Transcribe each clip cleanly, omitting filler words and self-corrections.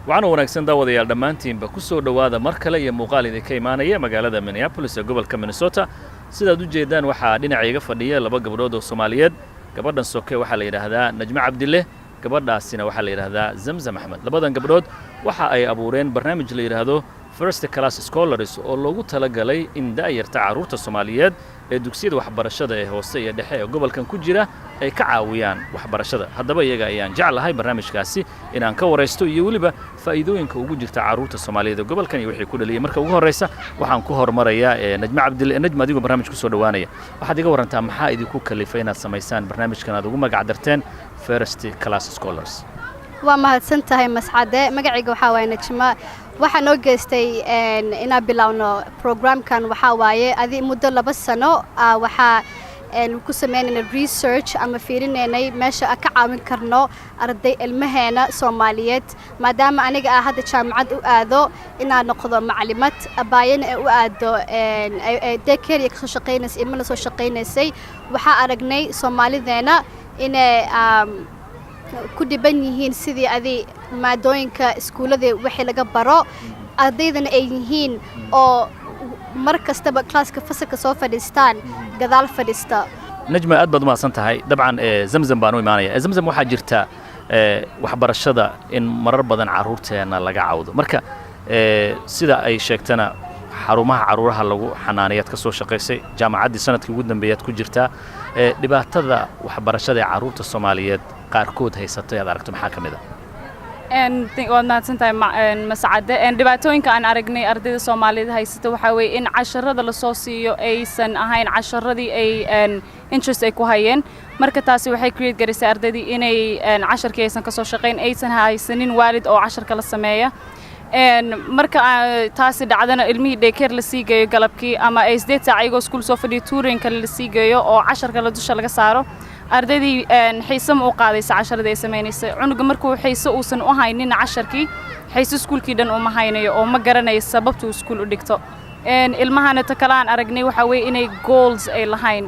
waxaana wanaagsan daawadayaal dhammaantiinba ku soo dhowaada mar kale iyo muuqaal idinka imaanaya magaalada Minneapolis ee gobolka Minnesota sidaad u jeedaan waxaa dhinacayga fadhiya laba gabdhood oo Soomaaliyeed gabadhan soke waxaa la yiraahdaa Najma Cabdille gabadhaasina waxaa la yiraahdaa Zamzam Ahmed labadan gabdhood waxa ay abuureen barnaamij la yiraahdo First Class Scholars oo loogu talagalay in daayirta caruurta Soomaaliyeed ee dugsiyada waxbarashada ee hoose iyo dhexe ee gobolkan ku jira ay ka caawiyaan waxbarashada haddaba iyaga ayaan jeclahay barnaamijkaasi inaan ka wareysto iyo waliba faa'iidooyinka ugu jirta caruurta Soomaaliyeed ee gobolkan iyo wixii ku dhaliyay marka ugu horeysa waxaan ku hormarayaa Najma Cabdille Najma adigu barnaamij ku soo dhawaanaya waxaad iga warantaa maxaa idinku kalifay inaad sameysaan barnaamijkan aad ugu magac darteen First Class Scholars waa mahadsantahay masxade magacayga waxa waay Najma waxaan oo geystay inaan bilowno programkan waxa waaye adi muddo 2 sano waxa ku sameynayna research ama fiirinay meesha ka caawin karno arday ilmaheena Soomaaliyeed maadaama aniga hadda jaamacad u aado inaan noqdo macallimad abaayana u aado daycare ka shaqeynaysa ilmaha soo shaqeynaysay waxa aragnay Soomaalideena inay ku dhiban yihiin sidii adi maadooyinka iskuulada wixii laga baro ardaydana ay yihiin oo mar kastaba classka fasalka soo fadhiistaan gadaal fadhiista Najma aad baad u maasan tahay dabcan Zamzam baan u imaanaya Zamzam waxa jirta waxbarashada in marar badan caruurteena laga caawdo marka sida ay sheegtana xarumaha caruuraha lagu xanaaniyad ka soo shaqeysay jaamacadii sanadkii ugu dambeeyay ku jirta dhibaatada waxbarashada ee caruurta Soomaaliyeed qaarkood haysatay aad aragto maxaa kamid waad mahadsantahay mascade dhibaatooyinka aan aragnay ardayda Soomaaliyeed haysata waxa weeye in casharrada la soo siiyo aysan ahayn casharradii ay interest ay ku hayeen marka taasi waxay create garisay ardaydii inay casharkii aysan ka soo shaqeyn aysan haysanin waalid oo casharka la sameeya marka taasi dhacdana ilmihii daycare la sii geeyo galabkii ama ay 8 saac ayagoo school soo fadhiyo tuurin kale la sii geeyo oo casharka la dusha laga saaro ardaydii xiisam u qaadaysa casharada ay sameynaysa cunuga markuu xiiso uusan u haynin casharkii xiiso iskuulkii dhan uma haynayo oo ma garanayo sababtu iskuul u dhigto ilmahana ta kale aan aragnay waxa weeye inay goals ay lahayn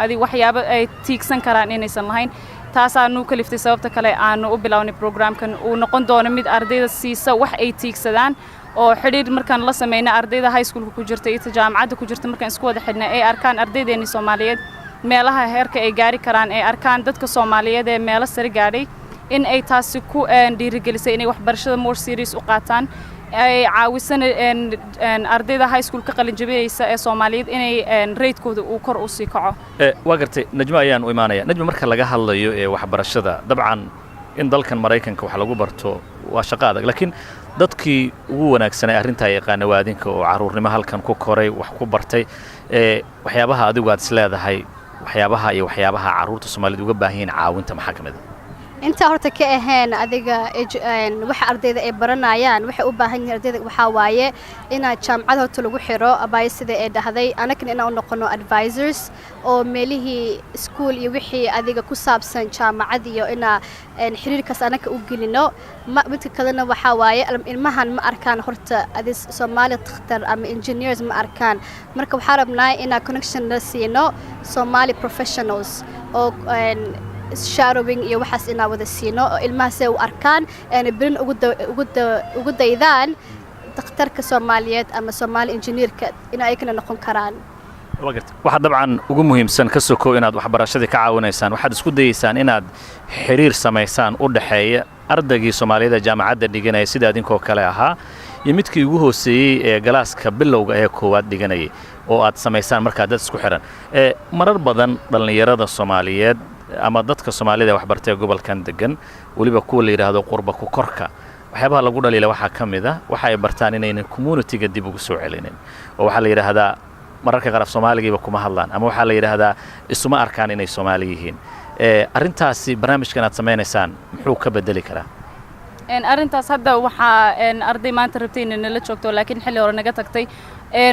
adi waxyaabo ay tiigsan karaan inaysan lahayn taasaanu kaliftay sababta kale aanu u bilownay programkan uu noqon doono mid ardayda siisa wax ay tiigsadaan oo xiriir markaan la sameeyna ardayda high schoolka ku jirta iyo jaamacadda ku jirta markaan isku wada xidhnay ay arkaan ardaydeena Soomaaliyeed meelaha heerka ay gaari karaan ay arkaan dadka Soomaaliyeed ee meelo sare gaadhay in ay taasi ku dhiirigelisay inay waxbarashada more serious u qaataan ay caawisan ardayda high school ka qalin jabinaysa ee Soomaaliyeed inay rate-kooda uu kor u sii kaco waa gartay Najma ayaan u imaanaya Najma marka laga hadlayo ee waxbarashada dabcan in dalkan Mareykanka wax lagu barto waa shaqo adag laakiin dadkii ugu wanaagsanay arrinta yaqaan waadinka oo caruurnimo halkan ku koray wax ku bartay waxyaabaha adigu aad isleedahay waxyaabaha caruurta Soomaaliyeed uga baahan yihiin caawinta maxaa kamid inta horta ka ahayn adiga waxa ardayda ay baranayaan waxa u baahan yihiin ardayda waxa waaye in jaamacad horta lagu xiro abaay sida ay dhahday anakana inaan u noqono advisors oo meelihii school iyo wixii adiga ku saabsan jaamacad iyo ina xiriirkaas anaka u gelino midka kalena waxa waaye ilmahan ma arkaan horta adis Soomaali dhakhtar ama engineers ma arkaan marka waxa rabnaa ina connection la siino Somali professionals oo shadowing iyo waxaas ina wada siino oo ilmahaas ay u arkaan birin ugu daydaan dhakhtarka Soomaaliyeed ama Somali engineerka ina ay kana noqon karaan waxa dabcan ugu muhiimsan ka soo koob inaad waxbarashada ka caawinaysaan waxaad isku dayeysaan inaad xiriir sameysaan u dhaxeeya ardaygii Soomaaliyeed jaamacadda dhiganay sida idinkoo kale ahaa iyo midkii ugu hooseeyay ee galaaska bilowga ee koowaad dhiganay oo aad sameysaan marka dad isku xiran marar badan dhalinyarada Soomaaliyeed ama dadka Soomaalida wax bartay gobolkan degan waliba kuwa la yiraahdo qurba ku korka waxyaabaha lagu dhaliilay waxa kamid ah waxa ay bartaan inay community-ga dib ugu soo celinin oo waxa la yiraahdaa mararka qaar Soomaaliga kuma hadlaan ama waxa la yiraahdaa isuma arkaan inay Soomaali yihiin arrintaasi barnaamijkan aad sameeynaysan muxuu ka bedeli karaa arrintaas hadda waxa arday maanta rabtay inay la joogto laakiin xilli hore naga tagtay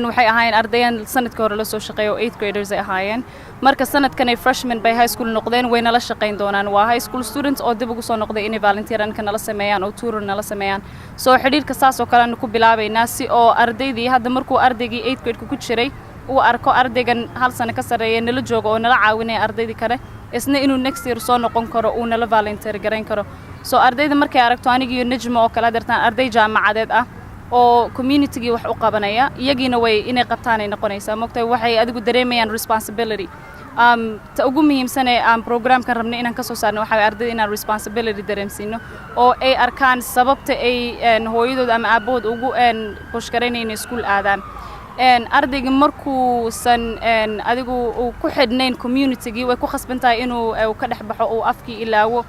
waxay ahaayeen ardayan sanadkii hore la soo shaqeeyo 8th graders ay ahaayeen marka sanadkan ay freshmen by high school noqdeen way nala shaqeyn doonaan waa high school students oo dib ugu soo noqday inay volunteeranka nala sameeyaan oo tour nala sameeyaan soo xiriirka saas oo kale aan ku bilaabaynaa si oo ardaydii hadda markuu ardaygii 8th grade ku jiray uu arko ardaygan hal sano ka sareeya nala joogo oo nala caawinaya ardaydii kale isna inuu next year soo noqon karo uu nala volunteer gareyn karo so ardayda markay aragto anigiyo najmo oo kala dartaan arday jaamacadeed ah oo community-gi wax u qabanaya iyagiina way inay qabtaan ay noqonaysaa moogtay waxay adigu dareemayaan responsibility ta ugu muhiimsan ee aan programkan rabno inaan ka soo saarno waxa ardayda inaan responsibility dareemsiino oo ay arkaan sababta ay hooyadooda ama aabahood ugu bushkaraynayna iskuul aadaan ardayga markuusan adigu uu ku xidhnayn community-gi way ku khasbantahay inuu ka dhex baxo uu afkii ilaawo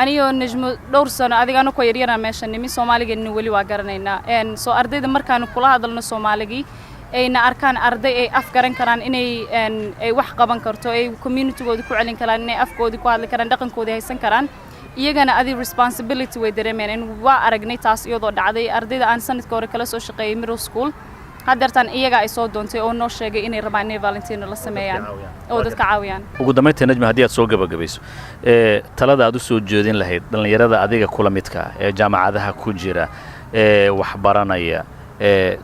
aniyo najmo dhowr sano adigaana ku yaryaraan meesha nimi Soomaaligeena wali waa garanaynaa soo ardayda markaan kula hadalno Soomaaligi ayna arkaan arday ay af garan karaan inay ay wax qaban karto ay community-gooda ku celin karaan inay afkooda ku hadli karaan dhaqankooda haysan karaan iyagana adi responsibility way dareemeen in waa aragnay taas iyadoo dhacday ardayda aan sanadka hore kala soo shaqeeyay middle school haddeertaan iyaga ay soo doontay oo noo sheegay inay rabaan inay volunteer la sameeyaan oo dadka caawiyaan ugu dambeyntii najma haddii aad soo gabagabayso talada aad u soo jeedin lahayd dhalinyarada adiga kula midka ee jaamacadaha ku jira ee wax baranaya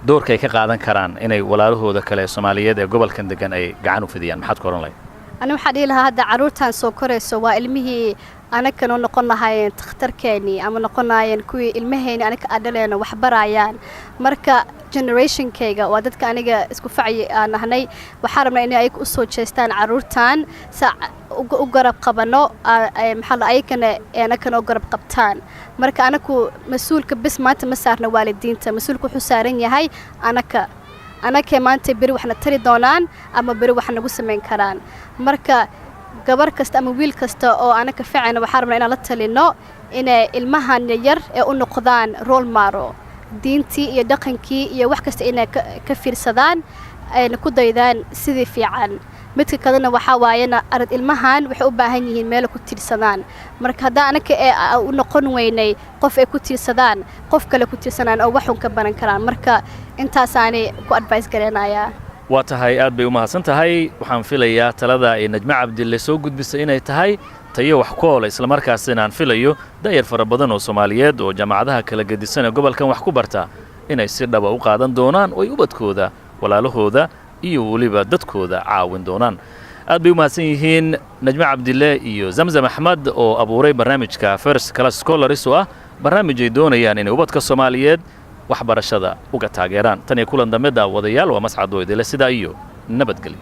doorka ay ka qaadan karaan inay walaalahooda kale Soomaaliyeed ee gobolkan degan ay gacan u fidiyaan maxaad ku oran lahayd أنا waxaan ilaha hadda caruurtan soo koreyso waa ilmihii anaka noo noqon lahaayeen takhtarkeeni ama noqon lahaayeen kuwii ilmaheeni anaka adaleena wax barayaan marka generationkayga waa dadka aniga isku facay aan ahnay waxaan rabnaa inay ayagu u soo jeestaan caruurtan u garab qabano maxaa la ayakana anakana u garab qabtaan marka anaku mas'uulka bis maanta ma saarna waalidiinta mas'uulku wuxuu saaran yahay anaka maanta bari waxna tari doonaan ama bari wax nagu sameyn karaan marka gabar kasta ama wiil kasta oo anaka ficana waxaan rabnaa inaan la talino inay ilmahan yar ee u noqdaan role model diintii iyo dhaqankii iyo wax kasta inay ka fiirsadaan ayna ku daydaan sidii fiican midka kalena waxa waayana arad ilmahan waxay u baahan yihiin meel ku tiirsadaan marka hadda anaka u noqon weynay qof ay ku tiirsadaan qof kale ku tiirsanaan oo wax ka baran karaan marka intaas aan ku advice garanayaa waa tahay aad bay u mahadsan tahay waxaan filayaa talada ay Najma Cabdille soo gudbisay inay tahay tayo wax ku ool isla markaasina aan filayo dayar fara badan oo Soomaaliyeed oo jaamacadaha kala gedisan ee gobolkan wax ku barta inay si dhab ah u qaadan doonaan oo ubadkooda walaalahooda iyo waliba dadkooda caawin doonaan aad bay u mahadsan yihiin Najma Cabdille iyo Zamzam Ahmed oo abuuray barnaamijka First Class Scholars oo ah barnaamij ay doonayaan inay ubadka Soomaaliyeed wax barashada uga taageeraan tan iyo kulan dambe daawadayaal waa mascad oo idile sida iyo nabadgelyo